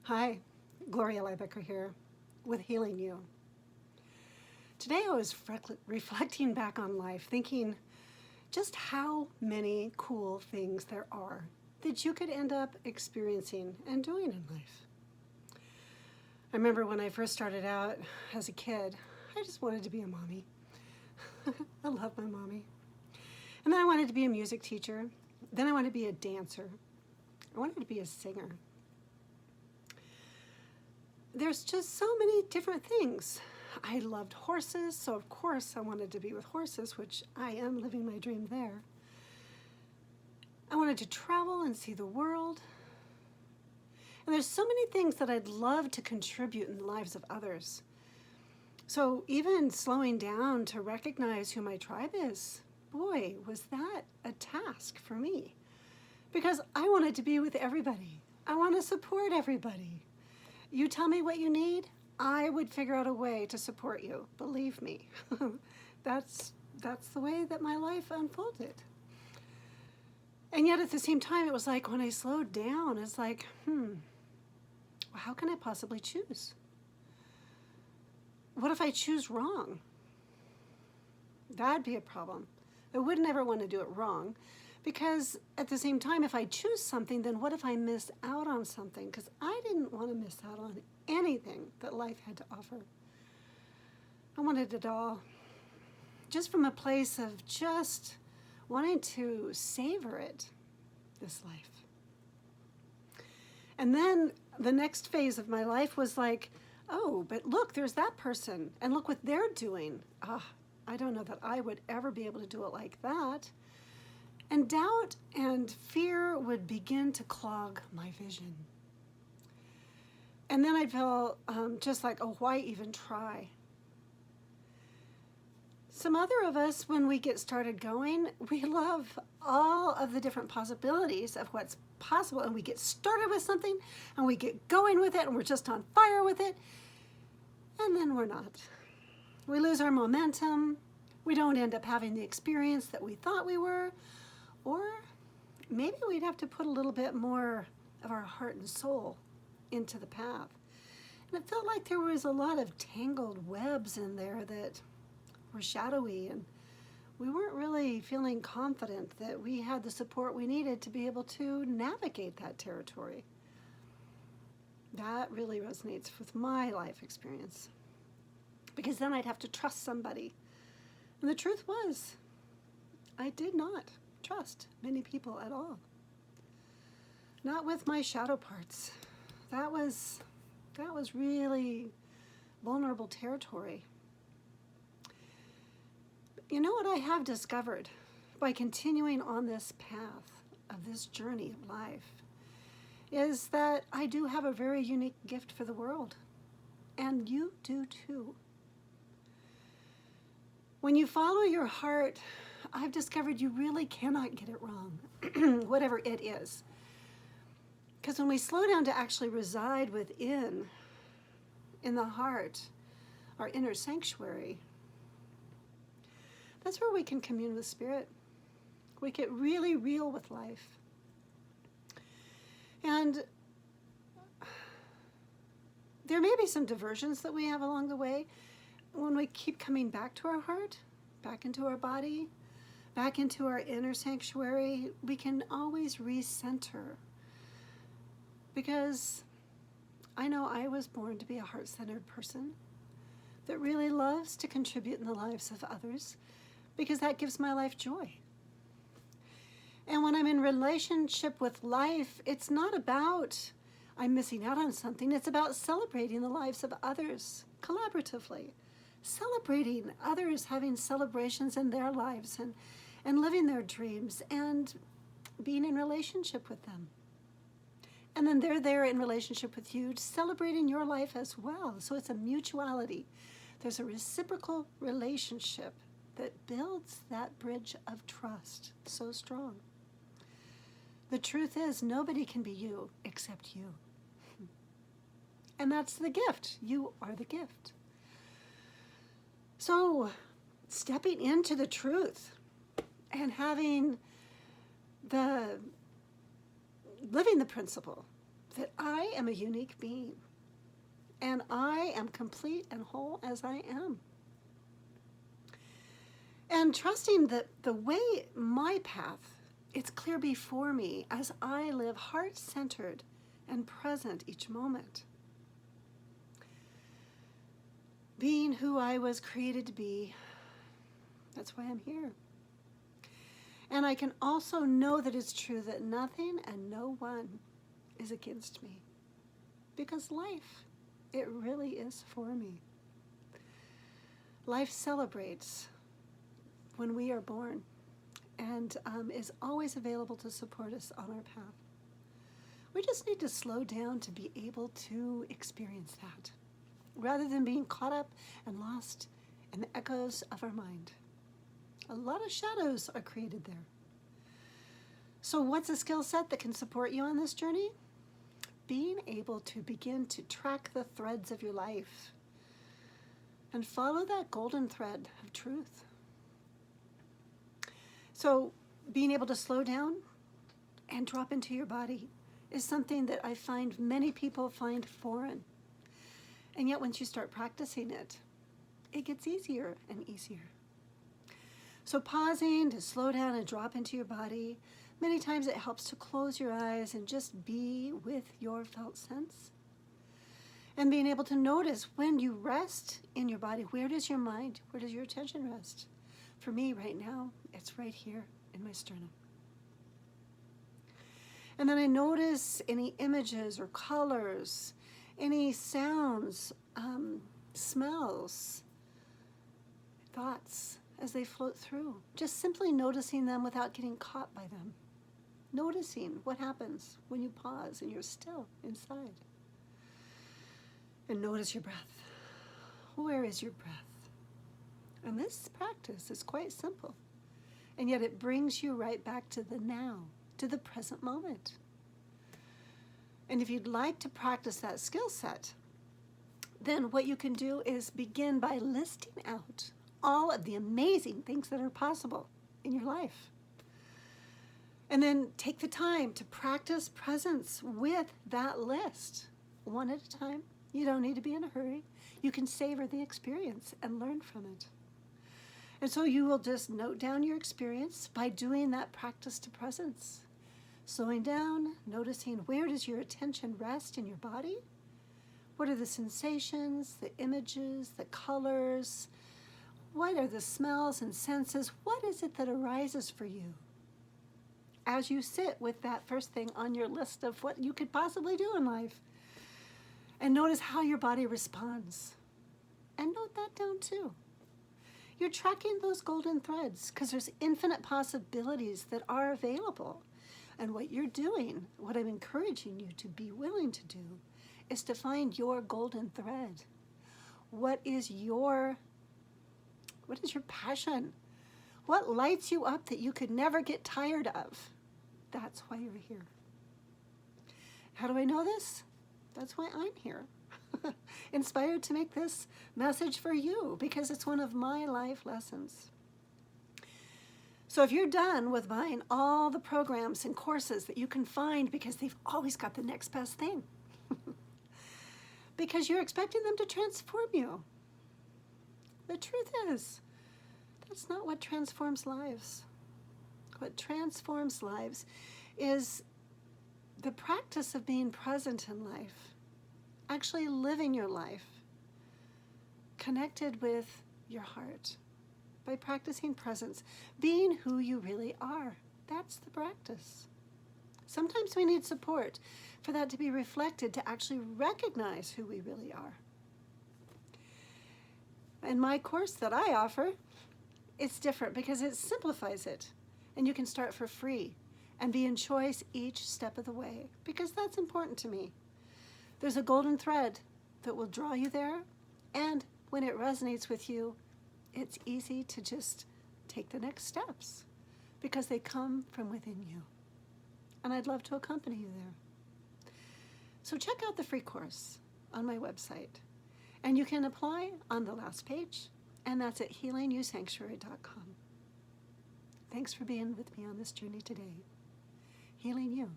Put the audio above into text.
Hi, Gloria Liebecker here with Healing You. Today I was reflecting back on life, thinking just how many cool things there are that you could end up experiencing and doing in life. I remember when I first started out as a kid, I just wanted to be a mommy. I love my mommy. And then I wanted to be a music teacher. Then I wanted to be a dancer. I wanted to be a singer. There's just so many different things. I loved horses, so of course I wanted to be with horses, which I am living my dream there. I wanted to travel and see the world. And there's so many things that I'd love to contribute in the lives of others. So even slowing down to recognize who my tribe is, boy, was that a task for me. Because I wanted to be with everybody. I want to support everybody. You tell me what you need, I would figure out a way to support you. Believe me. That's the way that my life unfolded. And yet at the same time, it was like when I slowed down, it's like, how can I possibly choose? What if I choose wrong? That'd be a problem. I would never want to do it wrong. Because at the same time, if I choose something, then what if I miss out on something? Because I didn't want to miss out on anything that life had to offer. I wanted it all. Just from a place of just wanting to savor it, this life. And then the next phase of my life was like, oh, but look, there's that person. And look what they're doing. I don't know that I would ever be able to do it like that. And doubt and fear would begin to clog my vision. And then I'd feel just like, oh, why even try? Some other of us, when we get started going, we love all of the different possibilities of what's possible. And we get started with something, and we get going with it, and we're just on fire with it. And then we're not. We lose our momentum. We don't end up having the experience that we thought we were. Or maybe we'd have to put a little bit more of our heart and soul into the path. And it felt like there was a lot of tangled webs in there that were shadowy, and we weren't really feeling confident that we had the support we needed to be able to navigate that territory. That really resonates with my life experience. Because then I'd have to trust somebody. And the truth was, I did not trust many people at all. Not with my shadow parts. That was really vulnerable territory. You know what I have discovered by continuing on this path of this journey of life is that I do have a very unique gift for the world. And you do too. When you follow your heart, I've discovered you really cannot get it wrong, whatever it is. Because when we slow down to actually reside within, in the heart, our inner sanctuary, that's where we can commune with Spirit. We get really real with life. And there may be some diversions that we have along the way. When we keep coming back to our heart, back into our body, back into our inner sanctuary, we can always recenter. Because I know I was born to be a heart-centered person that really loves to contribute in the lives of others, because that gives my life joy. And when I'm in relationship with life, it's not about I'm missing out on something. It's about celebrating the lives of others collaboratively. Celebrating others having celebrations in their lives and living their dreams and being in relationship with them. And then they're there in relationship with you, celebrating your life as well. So it's a mutuality. There's a reciprocal relationship that builds that bridge of trust so strong. The truth is, nobody can be you except you. And that's the gift. You are the gift. So, stepping into the truth and having living the principle that I am a unique being and I am complete and whole as I am. And trusting that the way, my path, it's clear before me as I live heart-centered and present each moment. Being who I was created to be, that's why I'm here. And I can also know that it's true that nothing and no one is against me. Because life, it really is for me. Life celebrates when we are born and is always available to support us on our path. We just need to slow down to be able to experience that, rather than being caught up and lost in the echoes of our mind. A lot of shadows are created there. So what's a skill set that can support you on this journey? Being able to begin to track the threads of your life and follow that golden thread of truth. So being able to slow down and drop into your body is something that I find many people find foreign. And yet once you start practicing it, it gets easier and easier. So pausing to slow down and drop into your body, many times it helps to close your eyes and just be with your felt sense. And being able to notice when you rest in your body, where does your mind, where does your attention rest? For me right now, it's right here in my sternum. And then I notice any images or colors, any sounds, smells, thoughts as they float through. Just simply noticing them without getting caught by them. Noticing what happens when you pause and you're still inside. And notice your breath. Where is your breath? And this practice is quite simple. And yet it brings you right back to the now, to the present moment. And if you'd like to practice that skill set, then what you can do is begin by listing out all of the amazing things that are possible in your life. And then take the time to practice presence with that list, one at a time. You don't need to be in a hurry. You can savor the experience and learn from it. And so you will just note down your experience by doing that practice to presence. Slowing down, noticing where does your attention rest in your body? What are the sensations, the images, the colors? What are the smells and senses? What is it that arises for you as you sit with that first thing on your list of what you could possibly do in life? And notice how your body responds. And note that down too. You're tracking those golden threads because there's infinite possibilities that are available. And what you're doing, what I'm encouraging you to be willing to do, is to find your golden thread. What is your passion? What lights you up that you could never get tired of? That's why you're here. How do I know this? That's why I'm here. Inspired to make this message for you because it's one of my life lessons. So if you're done with buying all the programs and courses that you can find because they've always got the next best thing, because you're expecting them to transform you, the truth is, that's not what transforms lives. What transforms lives is the practice of being present in life, actually living your life, connected with your heart, by practicing presence, being who you really are. That's the practice. Sometimes we need support for that to be reflected, to actually recognize who we really are. In my course that I offer, it's different because it simplifies it, and you can start for free and be in choice each step of the way, because that's important to me. There's a golden thread that will draw you there, and when it resonates with you, it's easy to just take the next steps because they come from within you. And I'd love to accompany you there. So check out the free course on my website, and you can apply on the last page, and that's at healingYouSanctuary.com. Thanks for being with me on this journey today. Healing you.